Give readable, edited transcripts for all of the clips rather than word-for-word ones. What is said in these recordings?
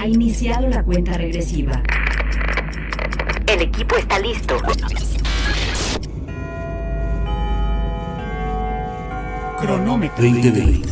Ha iniciado la cuenta regresiva. El equipo está listo. Cronómetro 2020.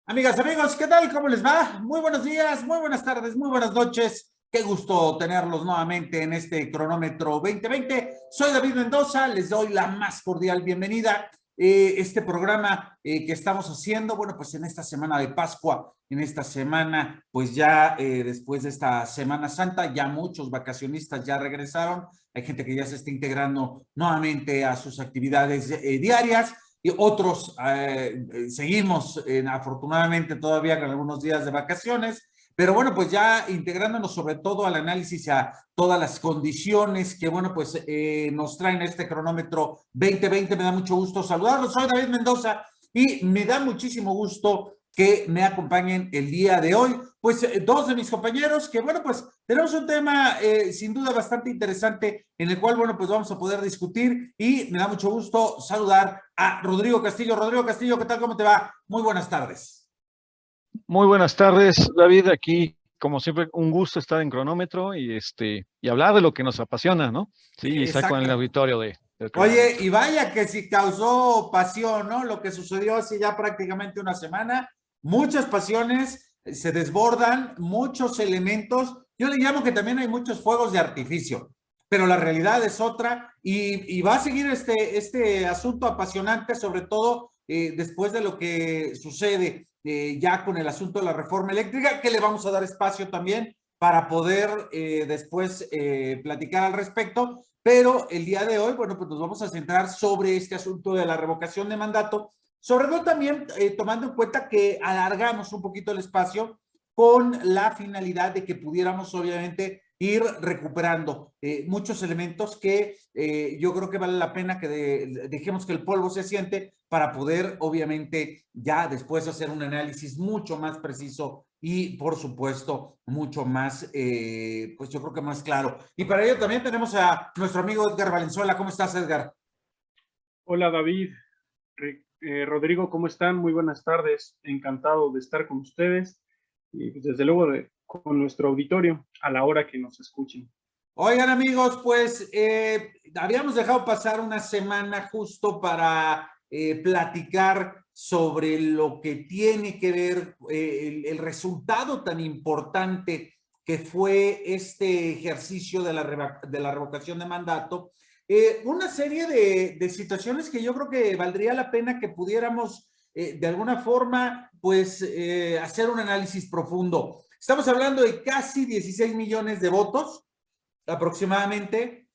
Amigas, amigos, ¿qué tal? ¿Cómo les va? Muy buenos días, muy buenas tardes, muy buenas noches. Qué gusto tenerlos nuevamente en este cronómetro 2020. Soy David Mendoza, les doy la más cordial bienvenida. Este programa que estamos haciendo, bueno, pues en esta semana de Pascua, en esta semana, pues ya después de esta Semana Santa, ya muchos vacacionistas ya regresaron. Hay gente que ya se está integrando nuevamente a sus actividades diarias. Y otros seguimos afortunadamente todavía con algunos días de vacaciones, pero bueno, pues ya integrándonos sobre todo al análisis a todas las condiciones que bueno, pues nos traen este cronómetro 2020. Me da mucho gusto saludarlos. Soy David Mendoza y me da muchísimo gusto que me acompañen el día de hoy, pues dos de mis compañeros que, bueno, pues tenemos un tema sin duda bastante interesante en el cual, bueno, pues vamos a poder discutir y me da mucho gusto saludar a Rodrigo Castillo. Rodrigo Castillo, ¿qué tal? ¿Cómo te va? Muy buenas tardes. Muy buenas tardes, David. Aquí, como siempre, un gusto estar en cronómetro y hablar de lo que nos apasiona, ¿no? Sí, y estar con el auditorio del Oye, y vaya que sí causó pasión, ¿no? Lo que sucedió hace ya prácticamente una semana. Muchas pasiones se desbordan, muchos elementos. Yo le llamo que también hay muchos fuegos de artificio, pero la realidad es otra y va a seguir este asunto apasionante, sobre todo después de lo que sucede ya con el asunto de la reforma eléctrica, que le vamos a dar espacio también para poder después platicar al respecto. Pero el día de hoy, bueno, pues nos vamos a centrar sobre este asunto de la revocación de mandato, sobre todo también tomando en cuenta que alargamos un poquito el espacio con la finalidad de que pudiéramos obviamente ir recuperando muchos elementos que yo creo que vale la pena que dejemos que el polvo se asiente para poder obviamente ya después hacer un análisis mucho más preciso y por supuesto mucho más, pues yo creo que más claro. Y para ello también tenemos a nuestro amigo Edgar Valenzuela. ¿Cómo estás, Edgar? Hola, David. Rodrigo, ¿cómo están? Muy buenas tardes. Encantado de estar con ustedes y pues, desde luego con nuestro auditorio a la hora que nos escuchen. Oigan, amigos, pues habíamos dejado pasar una semana justo para platicar sobre lo que tiene que ver el resultado tan importante que fue este ejercicio de la revocación de mandato. Una serie de situaciones que yo creo que valdría la pena que pudiéramos de alguna forma pues hacer un análisis profundo. Estamos hablando de casi 16 millones de votos aproximadamente,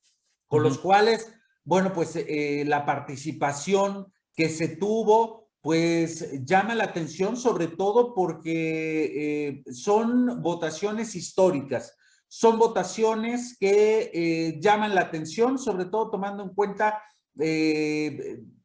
con los cuales, bueno, pues la participación que se tuvo, pues llama la atención sobre todo porque son votaciones históricas, son votaciones que llaman la atención, sobre todo tomando en cuenta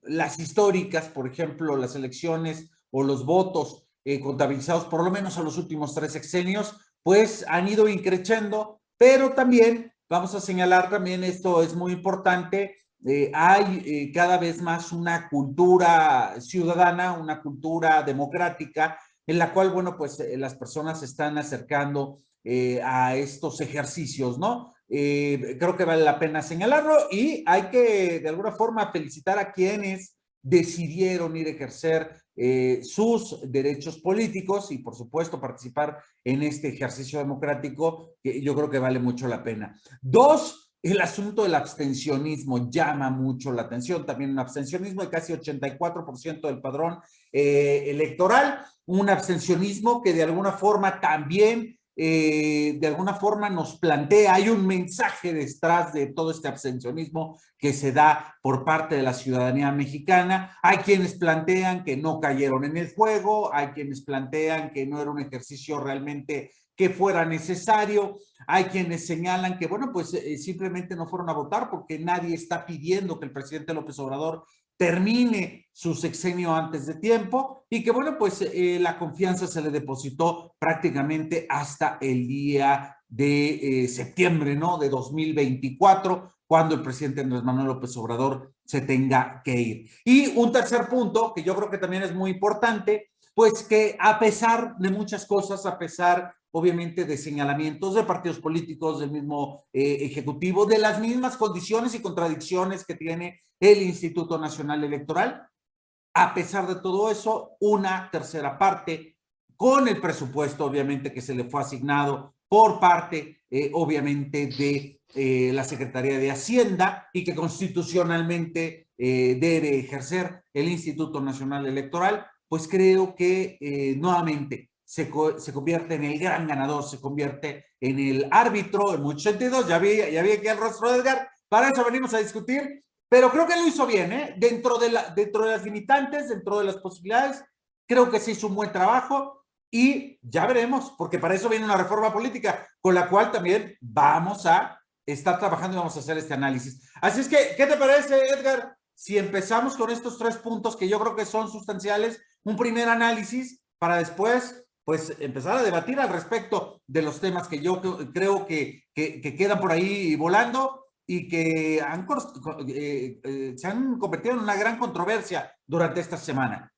las históricas, por ejemplo, las elecciones o los votos contabilizados por lo menos a los últimos 3 sexenios, pues han ido increciendo, pero también vamos a señalar también, esto es muy importante, hay cada vez más una cultura ciudadana, una cultura democrática, en la cual, bueno, pues las personas se están acercando a estos ejercicios, ¿no? Creo que vale la pena señalarlo y hay que, de alguna forma, felicitar a quienes decidieron ir a ejercer sus derechos políticos y, por supuesto, participar en este ejercicio democrático que yo creo que vale mucho la pena. 2, el asunto del abstencionismo llama mucho la atención, también un abstencionismo de casi 84% del padrón electoral, un abstencionismo que de alguna forma también nos plantea, hay un mensaje detrás de todo este abstencionismo que se da por parte de la ciudadanía mexicana. Hay quienes plantean que no cayeron en el juego, hay quienes plantean que no era un ejercicio realmente que fuera necesario. Hay quienes señalan que, bueno, pues simplemente no fueron a votar porque nadie está pidiendo que el presidente López Obrador termine su sexenio antes de tiempo y que, bueno, pues la confianza se le depositó prácticamente hasta el día de septiembre, ¿no? De 2024, cuando el presidente Andrés Manuel López Obrador se tenga que ir. Y un tercer punto, que yo creo que también es muy importante, pues que a pesar de muchas cosas, a pesar obviamente de señalamientos de partidos políticos, del mismo Ejecutivo, de las mismas condiciones y contradicciones que tiene el Instituto Nacional Electoral, a pesar de todo eso, una tercera parte con el presupuesto obviamente que se le fue asignado por parte obviamente de la Secretaría de Hacienda y que constitucionalmente debe ejercer el Instituto Nacional Electoral, pues creo que nuevamente se convierte en el gran ganador, se convierte en el árbitro en muchos sentidos. Ya vi aquí el rostro de Edgar, para eso venimos a discutir, pero creo que lo hizo bien, ¿eh? Dentro de las limitantes, dentro de las posibilidades, creo que se hizo un buen trabajo y ya veremos, porque para eso viene una reforma política, con la cual también vamos a estar trabajando y vamos a hacer este análisis. Así es que, ¿qué te parece, Edgar? Si empezamos con estos 3 puntos que yo creo que son sustanciales, un primer análisis para después pues empezar a debatir al respecto de los temas que yo creo que quedan por ahí volando y que se han convertido en una gran controversia durante esta semana.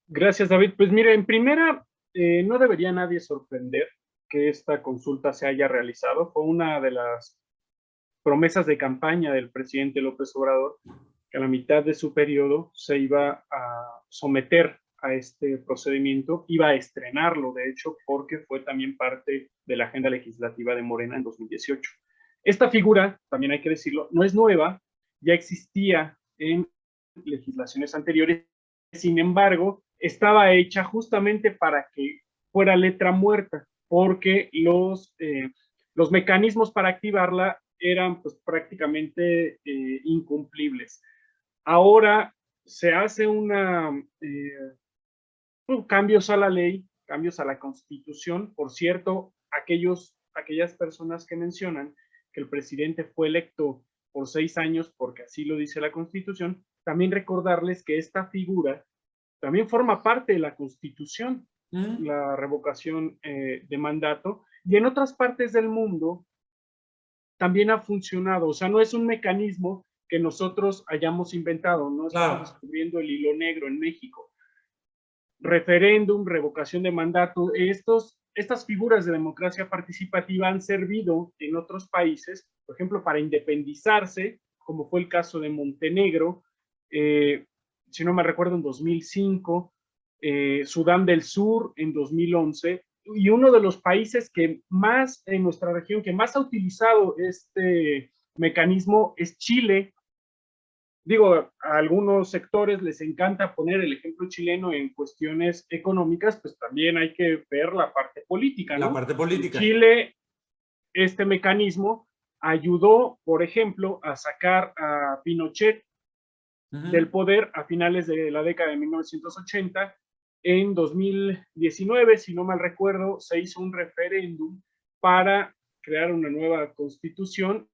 Gracias, David. Pues mire, en primera, no debería nadie sorprender que esta consulta se haya realizado. Fue una de las promesas de campaña del presidente López Obrador, que a la mitad de su periodo se iba a someter a este procedimiento, iba a estrenarlo, de hecho, porque fue también parte de la agenda legislativa de Morena en 2018. Esta figura, también hay que decirlo, no es nueva, ya existía en legislaciones anteriores, sin embargo, estaba hecha justamente para que fuera letra muerta, porque los mecanismos para activarla eran pues prácticamente incumplibles. Ahora se hace cambios a la ley, cambios a la Constitución. Por cierto, aquellas personas que mencionan que el presidente fue electo por 6 años porque así lo dice la Constitución, también recordarles que esta figura también forma parte de la Constitución, la revocación de mandato, y en otras partes del mundo también ha funcionado. O sea, no es un mecanismo que nosotros hayamos inventado, no estamos descubriendo el hilo negro en México. Referéndum, revocación de mandato, estas figuras de democracia participativa han servido en otros países, por ejemplo, para independizarse, como fue el caso de Montenegro, si no me recuerdo, en 2005, Sudán del Sur en 2011, y uno de los países que más en nuestra región, que más ha utilizado este mecanismo es Chile. Digo, a algunos sectores les encanta poner el ejemplo chileno en cuestiones económicas, pues también hay que ver la parte política, ¿no? La parte política. En Chile, este mecanismo ayudó, por ejemplo, a sacar a Pinochet del poder a finales de la década de 1980. En 2019, si no mal recuerdo, se hizo un referéndum para crear una nueva constitución,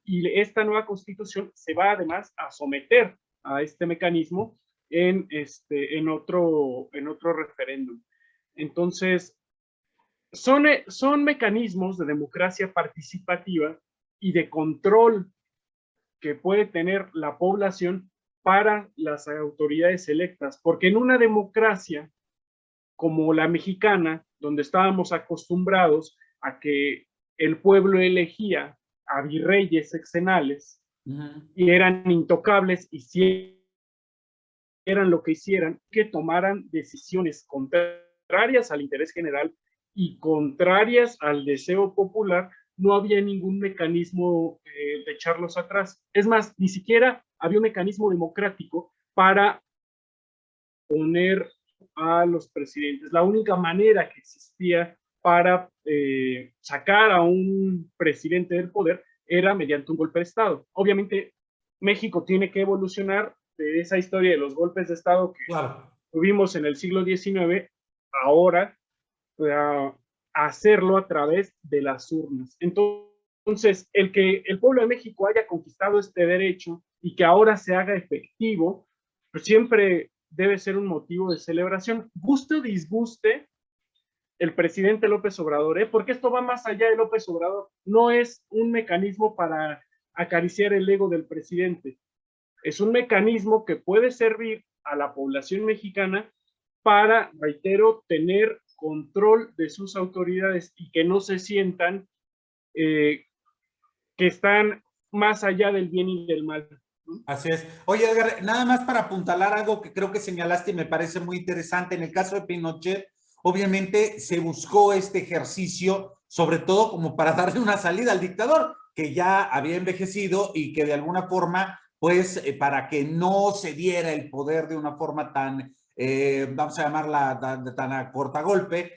y esta nueva constitución se va además a someter a este mecanismo en otro referéndum. Entonces, son mecanismos de democracia participativa y de control que puede tener la población para las autoridades electas, porque en una democracia como la mexicana, donde estábamos acostumbrados a que el pueblo elegía a virreyes sexenales y eran intocables, y si eran lo que hicieran, que tomaran decisiones contrarias al interés general y contrarias al deseo popular, no había ningún mecanismo de echarlos atrás. Es más, ni siquiera había un mecanismo democrático para poner a los presidentes. La única manera que existía para sacar a un presidente del poder era mediante un golpe de Estado. Obviamente, México tiene que evolucionar de esa historia de los golpes de Estado que tuvimos en el siglo XIX. Ahora a hacerlo a través de las urnas. Entonces, el que el pueblo de México haya conquistado este derecho y que ahora se haga efectivo, pues siempre debe ser un motivo de celebración. Guste o disguste el presidente López Obrador, porque esto va más allá de López Obrador. No es un mecanismo para acariciar el ego del presidente. Es un mecanismo que puede servir a la población mexicana para, reitero, tener control de sus autoridades y que no se sientan que están más allá del bien y del mal. Así es. Oye, Edgar, nada más para apuntalar algo que creo que señalaste y me parece muy interesante. En el caso de Pinochet, obviamente se buscó este ejercicio, sobre todo como para darle una salida al dictador, que ya había envejecido y que de alguna forma, pues, para que no se diera el poder de una forma tan, vamos a llamarla tan a cortagolpe,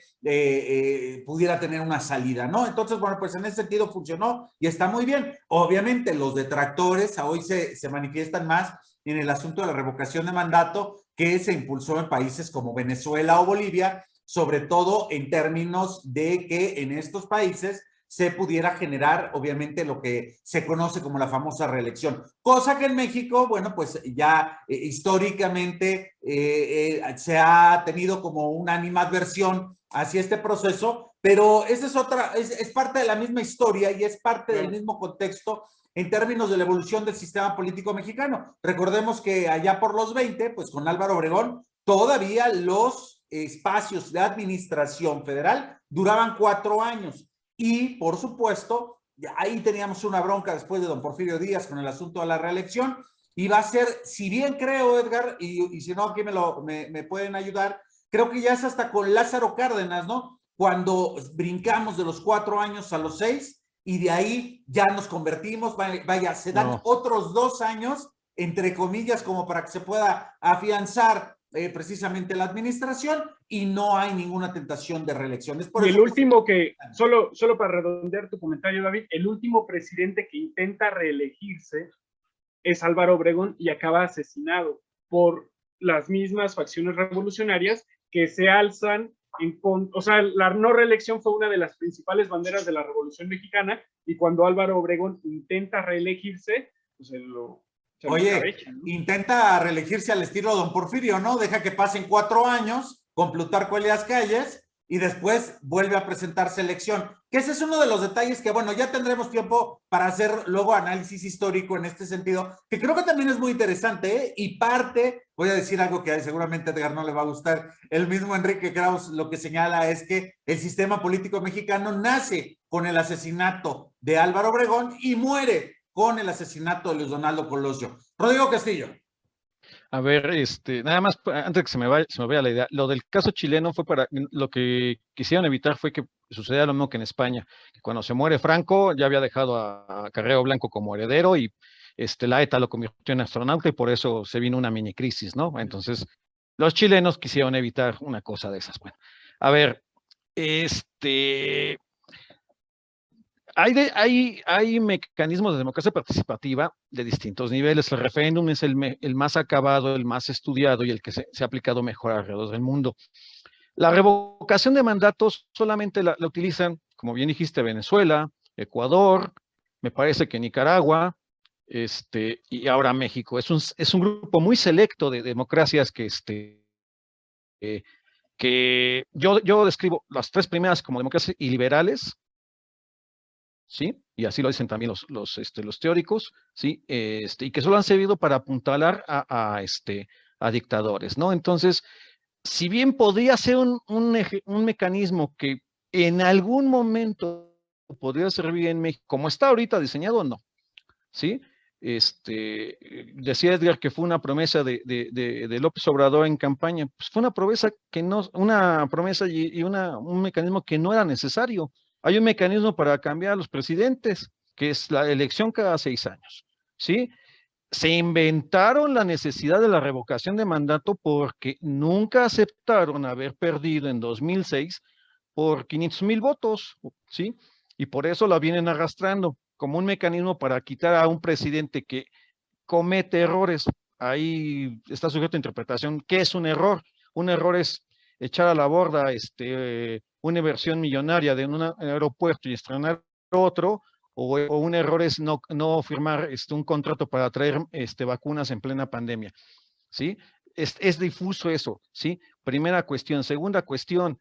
pudiera tener una salida, ¿no? Entonces, bueno, pues en ese sentido funcionó y está muy bien. Obviamente los detractores hoy se manifiestan más en el asunto de la revocación de mandato que se impulsó en países como Venezuela o Bolivia, sobre todo en términos de que en estos países se pudiera generar, obviamente, lo que se conoce como la famosa reelección. Cosa que en México, bueno, pues ya históricamente se ha tenido como una animadversión hacia este proceso, pero esa es otra, es parte de la misma historia y es parte del mismo contexto en términos de la evolución del sistema político mexicano. Recordemos que allá por los 20, pues con Álvaro Obregón, todavía los espacios de administración federal duraban 4 años. Y, por supuesto, ahí teníamos una bronca después de don Porfirio Díaz con el asunto de la reelección. Y va a ser, si bien creo, Edgar, y si no, aquí me pueden ayudar, creo que ya es hasta con Lázaro Cárdenas, ¿no? Cuando brincamos de los 4 años a los 6 y de ahí ya nos convertimos, vaya, se dan otros 2 años, entre comillas, como para que se pueda afianzar precisamente la administración y no hay ninguna tentación de reelección. Y el último que, solo para redondear tu comentario, David, el último presidente que intenta reelegirse es Álvaro Obregón y acaba asesinado por las mismas facciones revolucionarias que se alzan en contra. O sea, la no reelección fue una de las principales banderas de la Revolución Mexicana y cuando Álvaro Obregón intenta reelegirse, pues él lo... Oye, ¿no? Intenta reelegirse al estilo de don Porfirio, ¿no? Deja que pasen 4 años con Plutarco Elías Calles y después vuelve a presentarse elección. Que ese es uno de los detalles que, bueno, ya tendremos tiempo para hacer luego análisis histórico en este sentido, que creo que también es muy interesante, ¿eh? Y parte, voy a decir algo que seguramente a Edgar no le va a gustar, el mismo Enrique Krauss lo que señala es que el sistema político mexicano nace con el asesinato de Álvaro Obregón y muere con el asesinato de Luis Donaldo Colosio. Rodrigo Castillo. A ver, nada más, antes de que se me vaya la idea, lo del caso chileno fue lo que quisieron evitar fue que sucediera lo mismo que en España, que cuando se muere Franco ya había dejado a Carrero Blanco como heredero y la ETA lo convirtió en astronauta y por eso se vino una mini crisis, ¿no? Entonces, los chilenos quisieron evitar una cosa de esas. Bueno, a ver, hay mecanismos de democracia participativa de distintos niveles. El referéndum es el más acabado, el más estudiado y el que se ha aplicado mejor alrededor del mundo. La revocación de mandatos solamente la utilizan, como bien dijiste, Venezuela, Ecuador, me parece que Nicaragua, y ahora México. Es un grupo muy selecto de democracias que yo describo las 3 primeras como democracias iliberales, ¿sí? Y así lo dicen también los teóricos, ¿sí? Y que solo han servido para apuntalar a dictadores, ¿no? Entonces, si bien podría ser un mecanismo que en algún momento podría servir en México, como está ahorita diseñado, no, ¿sí? Decía Edgar que fue una promesa de López Obrador en campaña, pues fue una promesa y un mecanismo que no era necesario. Hay un mecanismo para cambiar a los presidentes, que es la elección cada 6 años, ¿sí? Se inventaron la necesidad de la revocación de mandato porque nunca aceptaron haber perdido en 2006 por 500,000 votos, ¿sí? Y por eso la vienen arrastrando como un mecanismo para quitar a un presidente que comete errores. Ahí está sujeto a interpretación. ¿Qué es un error? Un error es echar a la borda una inversión millonaria de un aeropuerto y estrenar otro, o un error es no firmar un contrato para traer vacunas en plena pandemia, ¿sí? Es difuso eso, ¿sí? Primera cuestión. Segunda cuestión,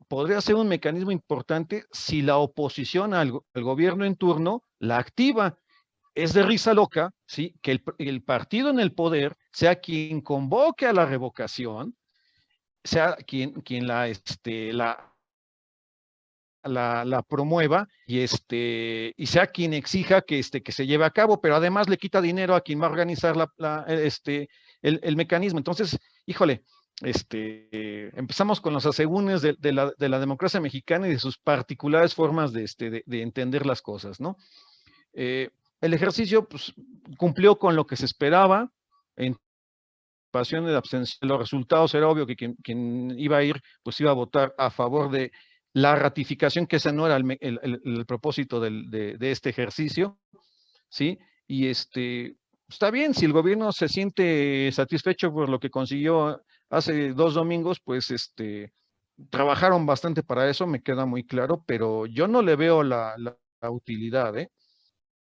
podría ser un mecanismo importante si la oposición al gobierno en turno la activa. Es de risa loca, ¿sí? Que el partido en el poder sea quien convoque a la revocación, sea quien la promueva y sea quien exija que se lleve a cabo, pero además le quita dinero a quien va a organizar el mecanismo. Entonces, híjole, empezamos con los asegúnes de la democracia mexicana y de sus particulares formas de entender las cosas, ¿no? El ejercicio pues, cumplió con lo que se esperaba. En de abstención, los resultados era obvio que quien iba a ir, pues iba a votar a favor de la ratificación, que ese no era el propósito de este ejercicio, ¿sí? Y está bien, si el gobierno se siente satisfecho por lo que consiguió hace 2 domingos, pues trabajaron bastante para eso, me queda muy claro, pero yo no le veo la utilidad, ¿eh?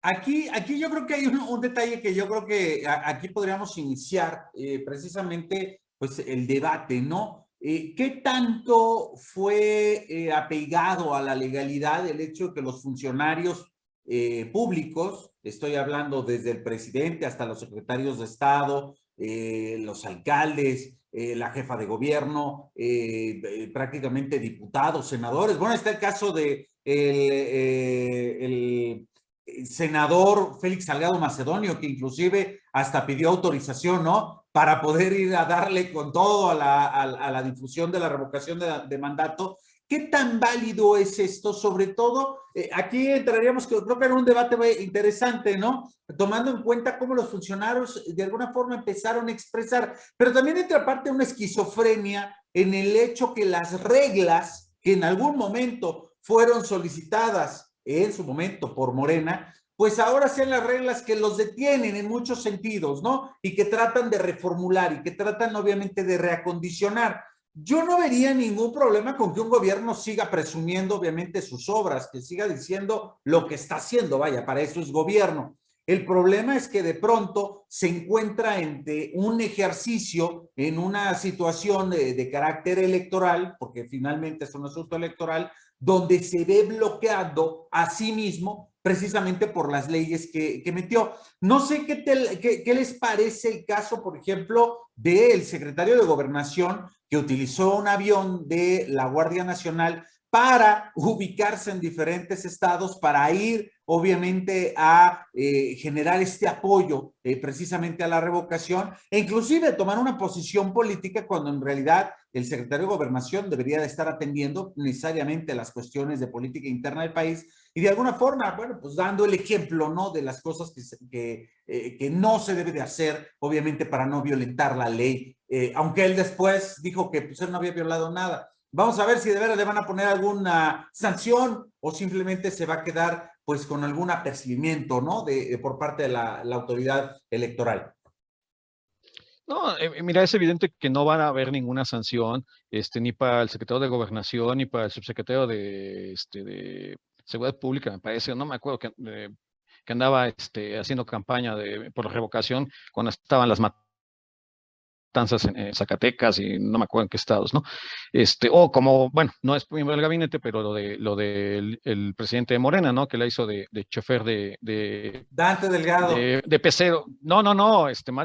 Aquí yo creo que hay un detalle que yo creo que aquí podríamos iniciar precisamente pues el debate, ¿no? ¿Qué tanto fue apegado a la legalidad el hecho de que los funcionarios públicos, estoy hablando desde el presidente hasta los secretarios de Estado, los alcaldes, la jefa de gobierno, prácticamente diputados, senadores? Bueno, está el caso de el senador Félix Salgado Macedonio, que inclusive hasta pidió autorización, ¿no? Para poder ir a darle con todo a la difusión de la revocación de mandato. ¿Qué tan válido es esto? Sobre todo, aquí entraríamos, creo que en un debate interesante, ¿no? Tomando en cuenta cómo los funcionarios de alguna forma empezaron a expresar, pero también entra parte una esquizofrenia en el hecho que las reglas que en algún momento fueron solicitadas en su momento por Morena, pues ahora sean las reglas que los detienen en muchos sentidos, ¿no? Y que tratan de reformular y que tratan obviamente de reacondicionar. Yo no vería ningún problema con que un gobierno siga presumiendo obviamente sus obras, que siga diciendo lo que está haciendo, vaya, para eso es gobierno. El problema es que de pronto se encuentra entre un ejercicio en una situación de carácter electoral, porque finalmente es un asunto electoral, donde se ve bloqueado a sí mismo precisamente por las leyes que metió. No sé qué les parece el caso, por ejemplo, del secretario de Gobernación que utilizó un avión de la Guardia Nacional para ubicarse en diferentes estados, para ir obviamente a generar este apoyo precisamente a la revocación e inclusive tomar una posición política cuando en realidad el secretario de Gobernación debería de estar atendiendo necesariamente las cuestiones de política interna del país y de alguna forma, bueno, pues dando el ejemplo, ¿no? De las cosas que no se debe de hacer, obviamente para no violentar la ley, aunque él después dijo que pues, él no había violado nada. Vamos a ver si de verdad le van a poner alguna sanción o simplemente se va a quedar pues con algún apercibimiento, ¿no? Por parte de la autoridad electoral. No, mira, es evidente que no van a haber ninguna sanción, ni para el secretario de Gobernación, ni para el subsecretario de Seguridad Pública, me parece, no me acuerdo que andaba haciendo campaña por la revocación cuando estaban las matanzas en Zacatecas y no me acuerdo en qué estados, ¿no? O como, bueno, no es miembro del gabinete, pero lo del el presidente de Morena, ¿no? Que la hizo de chofer de Dante Delgado. De pecero. No,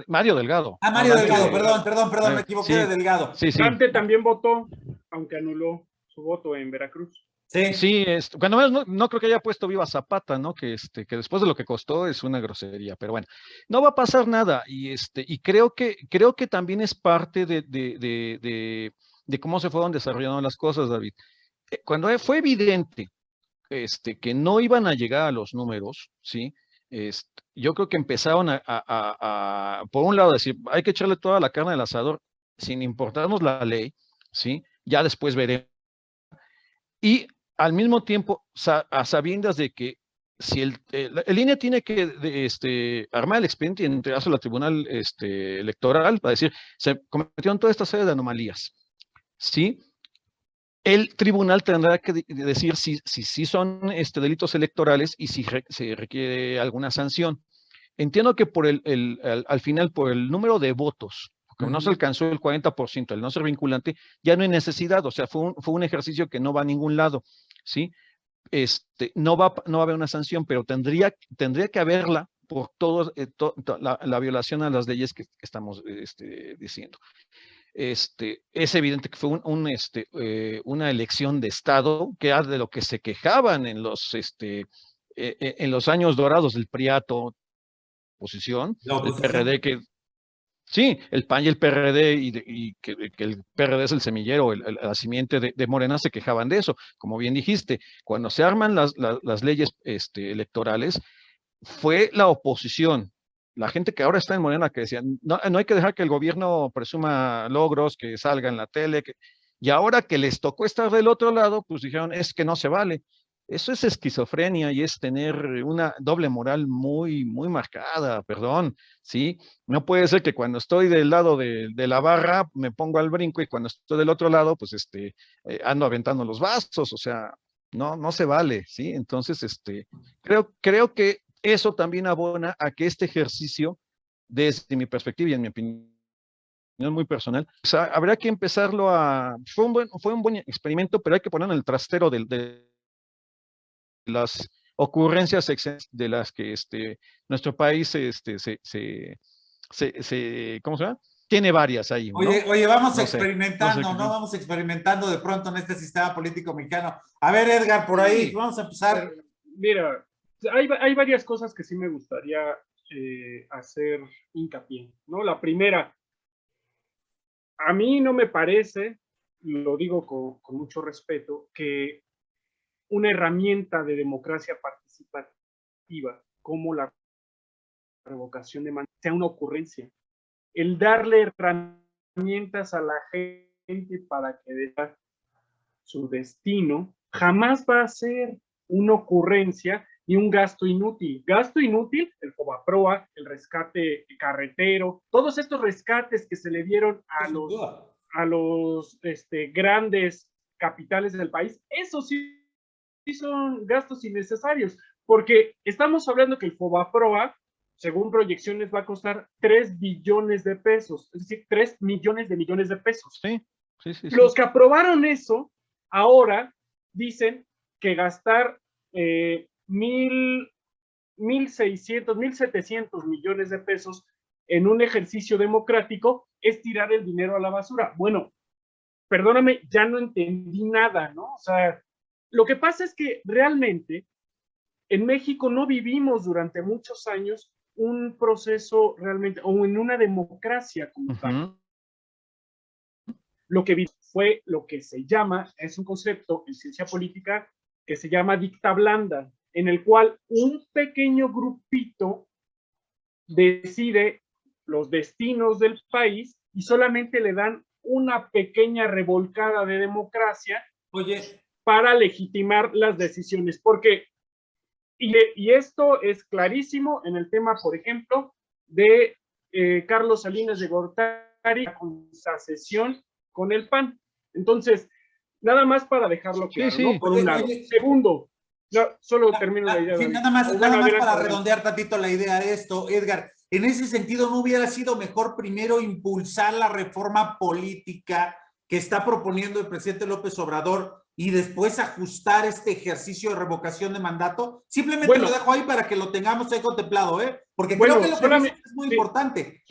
Mario Delgado. Ah, Mario no, Delgado, perdón, me equivoqué sí, de Delgado. Sí, sí. Dante también votó, aunque anuló su voto en Veracruz. Sí, sí, cuando menos no creo que haya puesto viva Zapata, ¿no? Que después de lo que costó es una grosería, pero bueno, no va a pasar nada y creo que también es parte de cómo se fueron desarrollando las cosas, David. Cuando fue evidente que no iban a llegar a los números, ¿sí? Yo creo que empezaron por un lado, decir, hay que echarle toda la carne al asador, sin importarnos la ley, ¿sí? Ya después veremos. Y al mismo tiempo, a sabiendas de que si el INE tiene que armar el expediente y entregárselo al tribunal electoral para decir, se cometieron toda esta serie de anomalías, ¿sí? el tribunal tendrá que decir si son delitos electorales y si se requiere alguna sanción. Entiendo que al final, por el número de votos, porque no se alcanzó el 40%, el no ser vinculante, ya no hay necesidad, o sea, fue un ejercicio que no va a ningún lado, ¿sí? No va a haber una sanción, pero tendría que haberla por la violación a las leyes que estamos diciendo. Es evidente que fue una elección de Estado, que era de lo que se quejaban en los años dorados del PRIATO, oposición, La el oposición. PRD sí, el PAN y el PRD, y que el PRD es el semillero, la simiente de Morena, se quejaban de eso. Como bien dijiste, cuando se arman las leyes electorales, fue la oposición, la gente que ahora está en Morena, que decía, no hay que dejar que el gobierno presuma logros, que salga en la tele, y ahora que les tocó estar del otro lado, pues dijeron, es que no se vale. Eso es esquizofrenia y es tener una doble moral muy, muy marcada, perdón, ¿sí? No puede ser que cuando estoy del lado de la barra me pongo al brinco y cuando estoy del otro lado, pues ando aventando los vasos, o sea, no se vale, ¿sí? Entonces, creo que eso también abona a que este ejercicio, desde mi perspectiva y en mi opinión muy personal, o sea, habría que empezarlo fue un buen experimento, pero hay que ponerlo en el trastero de las ocurrencias de las que nuestro país ¿cómo se llama? Tiene varias ahí, ¿no? Oye, vamos No sé, experimentando, ¿no? Vamos experimentando de pronto en este sistema político mexicano. A ver, Edgar, por ahí, vamos a empezar. Mira, hay varias cosas que sí me gustaría hacer hincapié, ¿no? La primera, a mí no me parece, lo digo con mucho respeto, que una herramienta de democracia participativa como la revocación de mandato sea una ocurrencia. El darle herramientas a la gente para que decida su destino jamás va a ser una ocurrencia ni un gasto inútil. Gasto inútil, el Fobaproa, el rescate carretero, todos estos rescates que se le dieron a los grandes capitales del país, eso sí son gastos innecesarios, porque estamos hablando que el Fobaproa, según proyecciones, va a costar 3 billones de pesos, es decir, 3 millones de pesos. Sí. Los que aprobaron eso, ahora dicen que gastar 1,700 millones de pesos en un ejercicio democrático es tirar el dinero a la basura. Bueno, perdóname, ya no entendí nada, ¿no? O sea, lo que pasa es que realmente en México no vivimos durante muchos años un proceso realmente, o en una democracia como tal. Lo que vimos fue lo que se llama, es un concepto en ciencia política que se llama dicta blanda, en el cual un pequeño grupito decide los destinos del país y solamente le dan una pequeña revolcada de democracia para legitimar las decisiones. Porque, y esto es clarísimo en el tema, por ejemplo, de Carlos Salinas de Gortari con esa sesión con el PAN. Entonces, nada más para dejarlo claro, sí. ¿No? Por un lado. Segundo, solo termino la idea. Sí, nada más para redondear tantito la idea de esto, Edgar. En ese sentido, ¿no hubiera sido mejor primero impulsar la reforma política que está proponiendo el presidente López Obrador y después ajustar este ejercicio de revocación de mandato? Simplemente lo dejo ahí para que lo tengamos ahí contemplado, ¿eh? Porque creo que lo que dices es muy importante.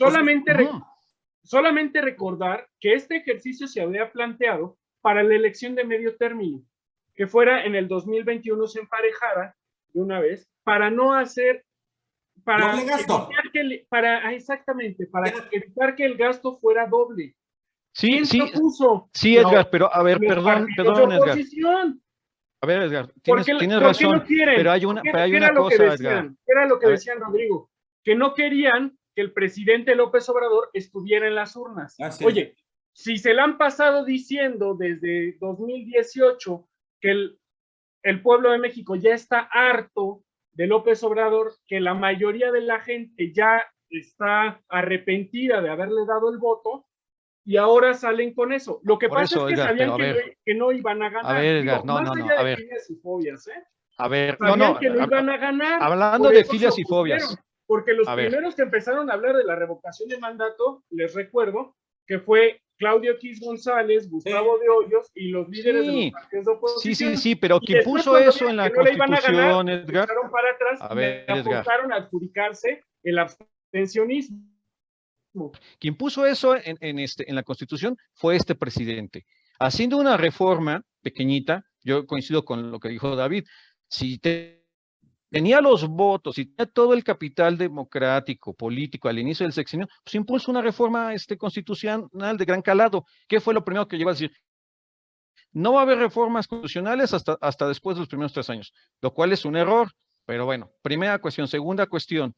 Solamente recordar que este ejercicio se había planteado para la elección de medio término, que fuera en el 2021 se emparejara de una vez, para no hacer, para evitar que el gasto fuera doble. Sí, Edgar, pero a ver, perdón, Edgar. A ver, Edgar, tienes razón, no quieren? Pero hay una cosa, Edgar. Era lo que decían, Rodrigo, que no querían que el presidente López Obrador estuviera en las urnas. Oye, si se la han pasado diciendo desde 2018 que el pueblo de México ya está harto de López Obrador, que la mayoría de la gente ya está arrepentida de haberle dado el voto, y ahora salen con eso. Lo que Por pasa eso, es que Edgar, sabían pero a ver. que no iban a ganar. A ver, Digo, Edgar, no, más no, no, allá a de ver, filias y fobias, a ver, no, sabían no, que no iban a ganar. hablando por de eso se filias y opusieron, fobias, porque los a ver. primeros que empezaron a hablar de la revocación de mandato, les recuerdo, que fue Claudio X González, Gustavo de Hoyos y los líderes de los Sí, partidos de oposición. sí, pero Y quien después, puso cuando eso en vieron que la no le iban a ganar, Constitución, se Edgar, echaron para atrás a y ver, le Edgar, apuntaron a adjudicarse el abstencionismo. quien puso eso en la Constitución fue este presidente. Haciendo una reforma pequeñita, yo coincido con lo que dijo David, si tenía los votos y tenía todo el capital democrático, político al inicio del sexenio, pues impulsó una reforma constitucional de gran calado. ¿Qué fue lo primero que llegó a decir? No va a haber reformas constitucionales hasta después de los primeros 3 años, lo cual es un error. Pero bueno, primera cuestión. Segunda cuestión,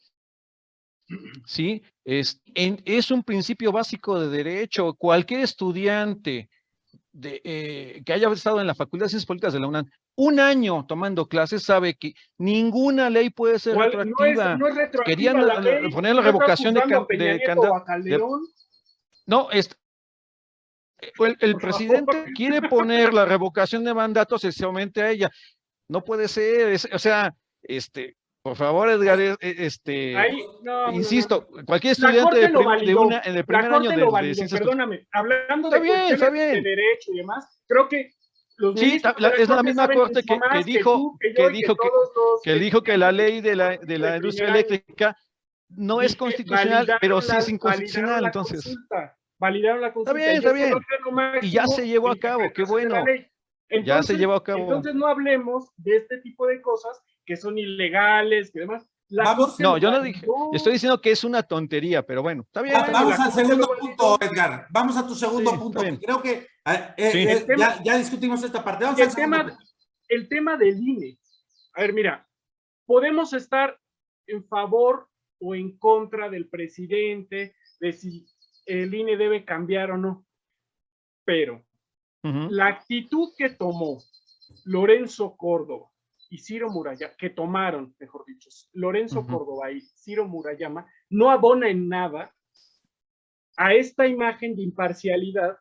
¿sí? Es un principio básico de derecho. Cualquier estudiante que haya estado en la Facultad de Ciencias Políticas de la UNAM, un año tomando clases, sabe que ninguna ley puede ser retroactiva. No es retroactiva Querían la ley, poner la no estás revocación juzgando a Peña Nieto o a Calderón. No, el presidente quiere poner la revocación de mandatos excesivamente a ella. No puede ser, o sea, por favor, Edgar, Ahí, insisto, no. cualquier estudiante en el primer año de ciencias. Perdóname, hablando está de bien, cuestiones de derecho y demás, creo que los ministros es la misma corte que dijo que la ley de la industria eléctrica no es constitucional, pero sí es inconstitucional, entonces. Validaron la consulta. Está bien. Y ya se llevó a cabo, qué bueno. Entonces, ya se llevó a cabo. Entonces no hablemos de este tipo de cosas que son ilegales, que demás. No, yo no dije, estoy diciendo que es una tontería, pero bueno, está bien. Vamos al segundo punto, Edgar. Vamos a tu segundo punto. Creo que ya discutimos esta parte. Vamos al segundo punto. El tema del INE. A ver, mira, podemos estar en favor o en contra del presidente, de si el INE debe cambiar o no, pero la actitud que tomó Lorenzo Córdoba y Ciro Murayama, que tomaron, mejor dicho, Lorenzo Córdoba y Ciro Murayama, no abona en nada a esta imagen de imparcialidad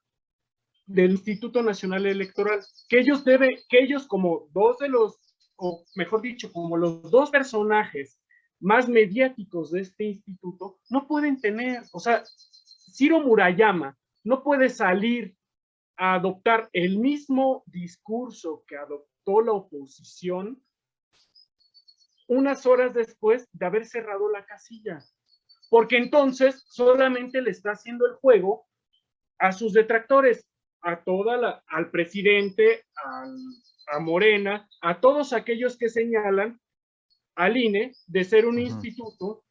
del Instituto Nacional Electoral, que ellos como dos de los, o mejor dicho, como los dos personajes más mediáticos de este instituto, no pueden tener, o sea, Ciro Murayama no puede salir a adoptar el mismo discurso que adoptó la oposición unas horas después de haber cerrado la casilla, porque entonces solamente le está haciendo el juego a sus detractores, al presidente, a Morena, a todos aquellos que señalan al INE de ser un instituto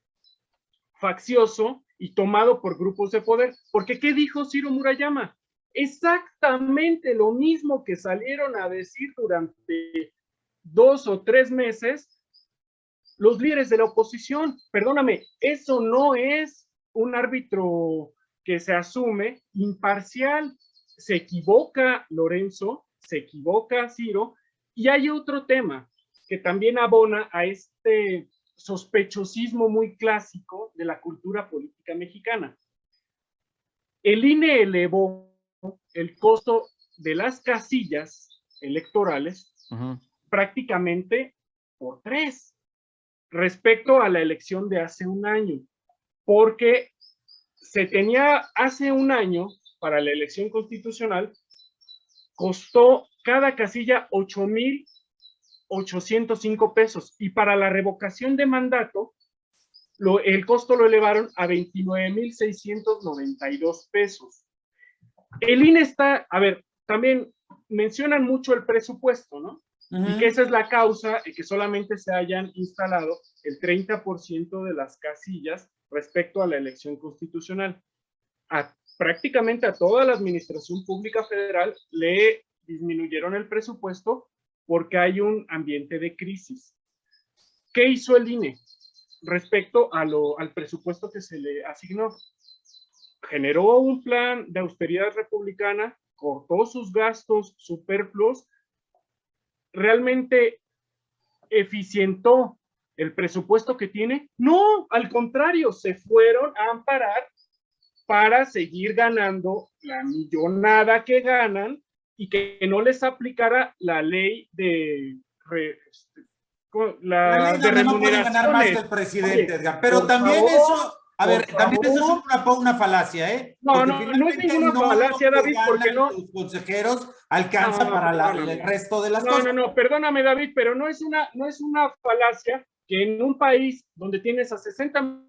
faccioso y tomado por grupos de poder. Porque ¿qué dijo Ciro Murayama? Exactamente lo mismo que salieron a decir durante 2 o 3 meses los líderes de la oposición. Perdóname, eso no es un árbitro que se asume imparcial. Se equivoca Lorenzo, se equivoca Ciro, y hay otro tema que también abona a este sospechosismo muy clásico de la cultura política mexicana. El INE elevó el costo de las casillas electorales prácticamente por 3 respecto a la elección de hace un año, porque se tenía hace un año para la elección constitucional, costó cada casilla 8,805 pesos, y para la revocación de mandato el costo lo elevaron a 29,692 pesos. El INE está, a ver, también mencionan mucho el presupuesto, ¿no? Y que esa es la causa de que solamente se hayan instalado el 30% de las casillas respecto a la elección constitucional. Prácticamente a toda la administración pública federal le disminuyeron el presupuesto porque hay un ambiente de crisis. ¿Qué hizo el INE respecto al presupuesto que se le asignó? Generó un plan de austeridad republicana, cortó sus gastos superfluos, realmente eficientó el presupuesto que tiene. No, al contrario, se fueron a amparar para seguir ganando la millonada que ganan y que no les aplicara la ley de La ley donde no puede ganar más que el presidente, Edgar. Pero también favor, eso, a ver, también eso es una falacia, ¿eh? No, no es ninguna falacia, David, porque no. Los consejeros alcanza para el resto de las cosas. No, perdóname, David, pero no es una falacia que en un país donde tienes a 60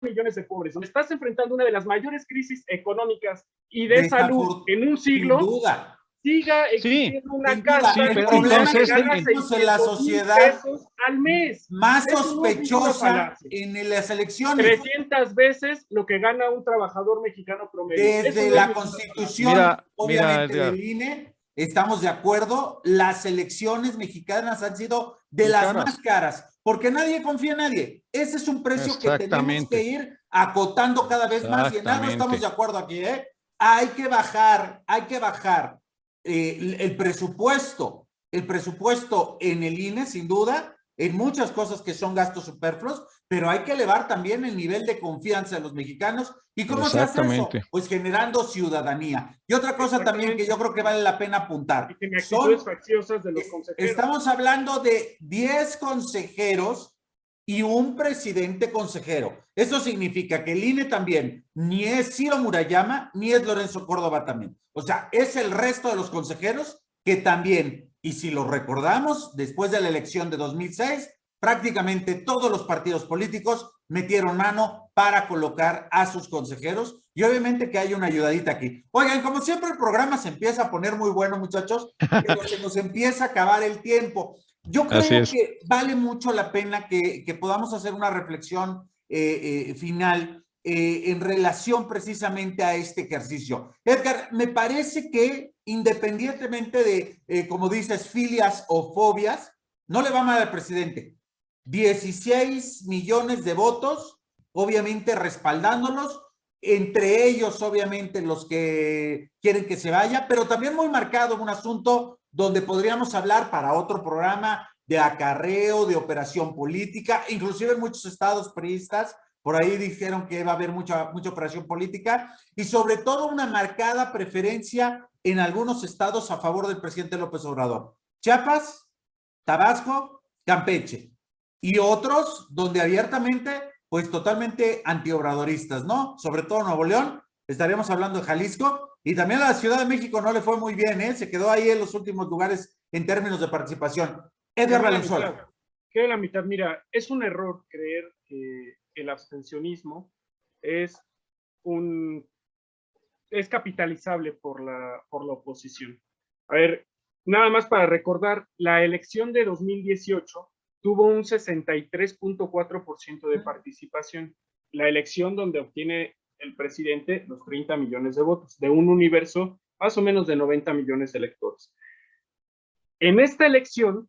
millones de pobres, donde estás enfrentando una de las mayores crisis económicas y de salud en un siglo, sin duda, siga existiendo una casa el problema que es gana en la sociedad pesos al mes. más sospechosa en las elecciones. 300 veces lo que gana un trabajador mexicano promedio. Desde la Constitución, obviamente, del INE, estamos de acuerdo, las elecciones mexicanas han sido de las más caras, porque nadie confía en nadie. Ese es un precio que tenemos que ir acotando cada vez más, y en algo estamos de acuerdo aquí, ¿eh? Hay que bajar el presupuesto en el INE, sin duda, en muchas cosas que son gastos superfluos, pero hay que elevar también el nivel de confianza de los mexicanos. ¿Y cómo se hace eso? Pues generando ciudadanía. Y otra cosa también que yo creo que vale la pena apuntar. Actitudes facciosas de los consejeros. Estamos hablando de 10 consejeros y un presidente consejero. Eso significa que el INE también ni es Ciro Murayama, ni es Lorenzo Córdoba también. O sea, es el resto de los consejeros que también, y si lo recordamos, después de la elección de 2006, prácticamente todos los partidos políticos metieron mano para colocar a sus consejeros, y obviamente que hay una ayudadita aquí. Oigan, como siempre el programa se empieza a poner muy bueno, muchachos, pero se nos empieza a acabar el tiempo. Yo creo que vale mucho la pena que podamos hacer una reflexión final en relación precisamente a este ejercicio. Edgar, me parece que independientemente de, como dices, filias o fobias, no le va mal al presidente. 16 millones de votos, obviamente respaldándolos, entre ellos obviamente los que quieren que se vaya, pero también muy marcado en un asunto donde podríamos hablar para otro programa de acarreo, de operación política, inclusive en muchos estados priistas, por ahí dijeron que va a haber mucha operación política, y sobre todo una marcada preferencia en algunos estados a favor del presidente López Obrador. Chiapas, Tabasco, Campeche, y otros donde abiertamente, pues totalmente antiobradoristas, ¿no? Sobre todo Nuevo León, estaríamos hablando de Jalisco, y también a la Ciudad de México no le fue muy bien, ¿eh? Se quedó ahí en los últimos lugares en términos de participación. Edgar Valenzuela. Queda la mitad. Mira, es un error creer que el abstencionismo es capitalizable por la oposición. A ver, nada más para recordar, la elección de 2018 tuvo un 63.4% de participación. La elección donde obtiene el presidente los 30 millones de votos, de un universo más o menos de 90 millones de electores. En esta elección,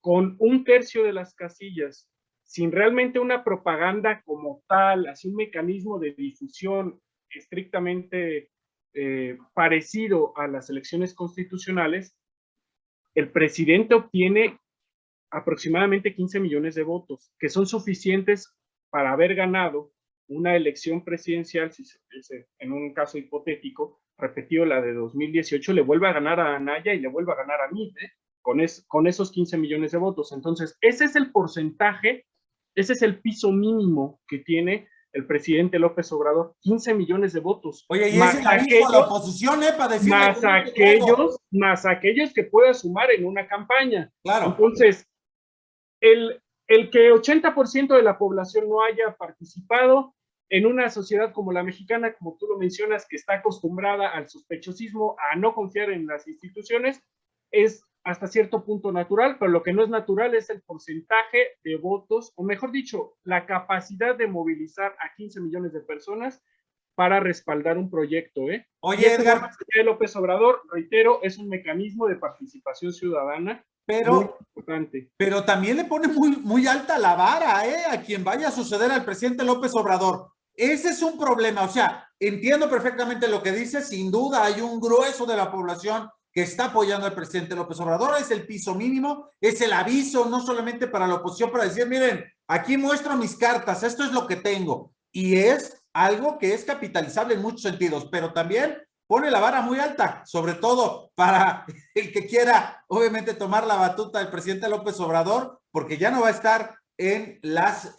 con 1/3 de las casillas, sin realmente una propaganda como tal, así un mecanismo de difusión estrictamente parecido a las elecciones constitucionales, el presidente obtiene aproximadamente 15 millones de votos, que son suficientes para haber ganado una elección presidencial, si en un caso hipotético, repetido la de 2018, le vuelve a ganar a Anaya y le vuelve a ganar a mí, con esos 15 millones de votos. Entonces, ese es el porcentaje, ese es el piso mínimo que tiene el presidente López Obrador, 15 millones de votos. Oye, y ese es la oposición, para decirle más aquellos que pueda sumar en una campaña. Claro. Entonces, el que 80% de la población no haya participado en una sociedad como la mexicana, como tú lo mencionas, que está acostumbrada al sospechosismo, a no confiar en las instituciones, es hasta cierto punto natural, pero lo que no es natural es el porcentaje de votos, o mejor dicho, la capacidad de movilizar a 15 millones de personas para respaldar un proyecto. Oye, Edgar, López Obrador, reitero, es un mecanismo de participación ciudadana muy importante. Pero también le pone muy alta la vara, a quien vaya a suceder al presidente López Obrador. Ese es un problema. O sea, entiendo perfectamente lo que dice. Sin duda hay un grueso de la población que está apoyando al presidente López Obrador. Es el piso mínimo, es el aviso, no solamente para la oposición, para decir, miren, aquí muestro mis cartas, esto es lo que tengo. Y es algo que es capitalizable en muchos sentidos, pero también pone la vara muy alta, sobre todo para el que quiera, obviamente, tomar la batuta del presidente López Obrador, porque ya no va a estar en las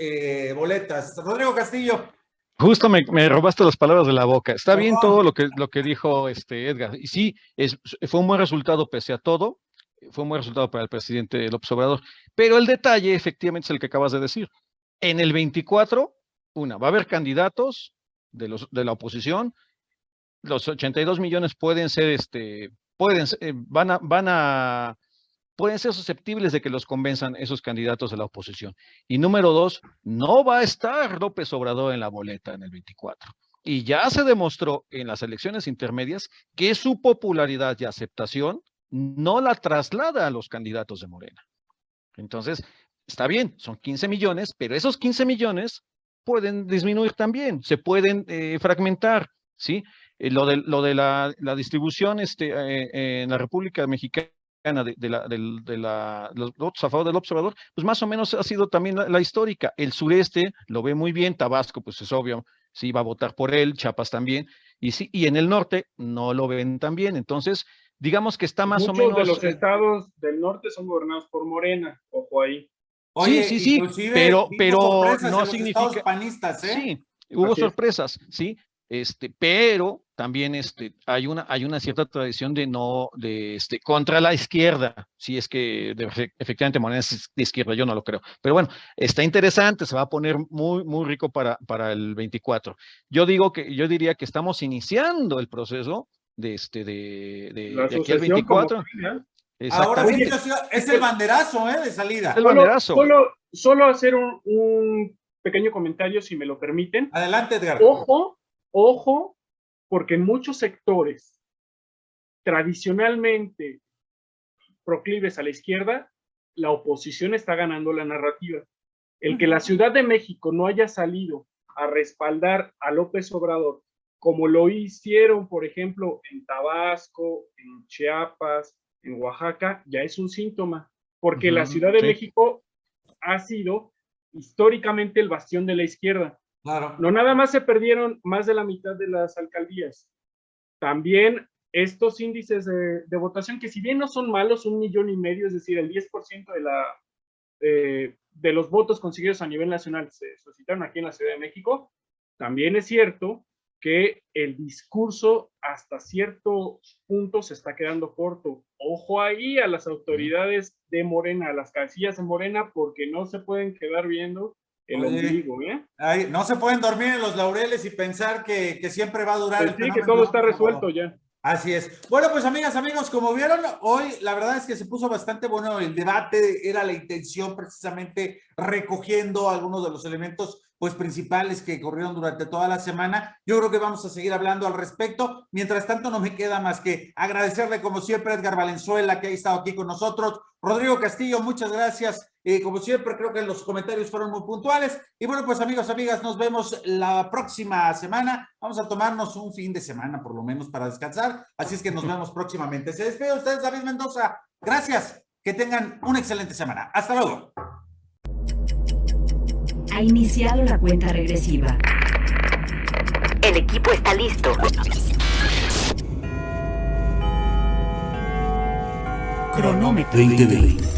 boletas. Rodrigo Castillo. Justo me robaste las palabras de la boca. Está bien todo lo que dijo Edgar. Y sí, fue un buen resultado pese a todo. Fue un buen resultado para el presidente López Obrador. Pero el detalle, efectivamente, es el que acabas de decir. En el 24, va a haber candidatos de la oposición. Los 82 millones pueden ser, pueden ser susceptibles de que los convenzan esos candidatos de la oposición. Y número 2, no va a estar López Obrador en la boleta en el 24. Y ya se demostró en las elecciones intermedias que su popularidad y aceptación no la traslada a los candidatos de Morena. Entonces, está bien, son 15 millones, pero esos 15 millones pueden disminuir también, se pueden fragmentar, ¿sí? Lo de la distribución en la República Mexicana los votos a favor del observador, pues más o menos ha sido también la histórica. El sureste lo ve muy bien, Tabasco, pues es obvio, sí va a votar por él, Chiapas también, y en el norte no lo ven tan bien. Entonces, digamos que está más o menos. Muchos de los estados del norte son gobernados por Morena, ojo ahí. Oye, sí, pero no significa. Panistas, ¿eh? Sí, hubo sorpresas, sí. Pero también hay una cierta tradición contra la izquierda, si es que efectivamente Morena es de izquierda, yo no lo creo. Pero bueno, está interesante, se va a poner muy, muy rico para el 24. Yo diría que estamos iniciando el proceso de aquí al 24. Ahora sí, es el banderazo, de salida. El banderazo. Solo hacer un pequeño comentario, si me lo permiten. Adelante, Edgar. Ojo, porque en muchos sectores tradicionalmente proclives a la izquierda, la oposición está ganando la narrativa. El que la Ciudad de México no haya salido a respaldar a López Obrador, como lo hicieron, por ejemplo, en Tabasco, en Chiapas, en Oaxaca, ya es un síntoma, porque la Ciudad de México ha sido históricamente el bastión de la izquierda. Claro. No nada más se perdieron más de la mitad de las alcaldías, también estos índices de votación, que si bien no son malos, 1,5 millones, es decir, el 10% de los votos conseguidos a nivel nacional se suscitaron aquí en la Ciudad de México, también es cierto que el discurso hasta cierto punto se está quedando corto. Ojo ahí a las autoridades de Morena, a las casillas de Morena, porque no se pueden quedar viendo el ombligo, ¿eh? No se pueden dormir en los laureles y pensar que siempre va a durar pues sí, que todo está resuelto ya. Así es. Bueno, pues amigas, amigos, como vieron, hoy la verdad es que se puso bastante bueno el debate. Era la intención precisamente recogiendo algunos de los elementos pues principales que corrieron durante toda la semana. Yo creo que vamos a seguir hablando al respecto. Mientras tanto, no me queda más que agradecerle como siempre a Edgar Valenzuela, que ha estado aquí con nosotros. Rodrigo Castillo, muchas gracias. Como siempre, creo que los comentarios fueron muy puntuales. Y bueno, pues amigos, amigas, nos vemos la próxima semana. Vamos a tomarnos un fin de semana, por lo menos, para descansar. Así es que nos vemos próximamente. Se despide de ustedes, David Mendoza. Gracias. Que tengan una excelente semana. Hasta luego. Ha iniciado la cuenta regresiva. El equipo está listo. Cronómetro. 2020.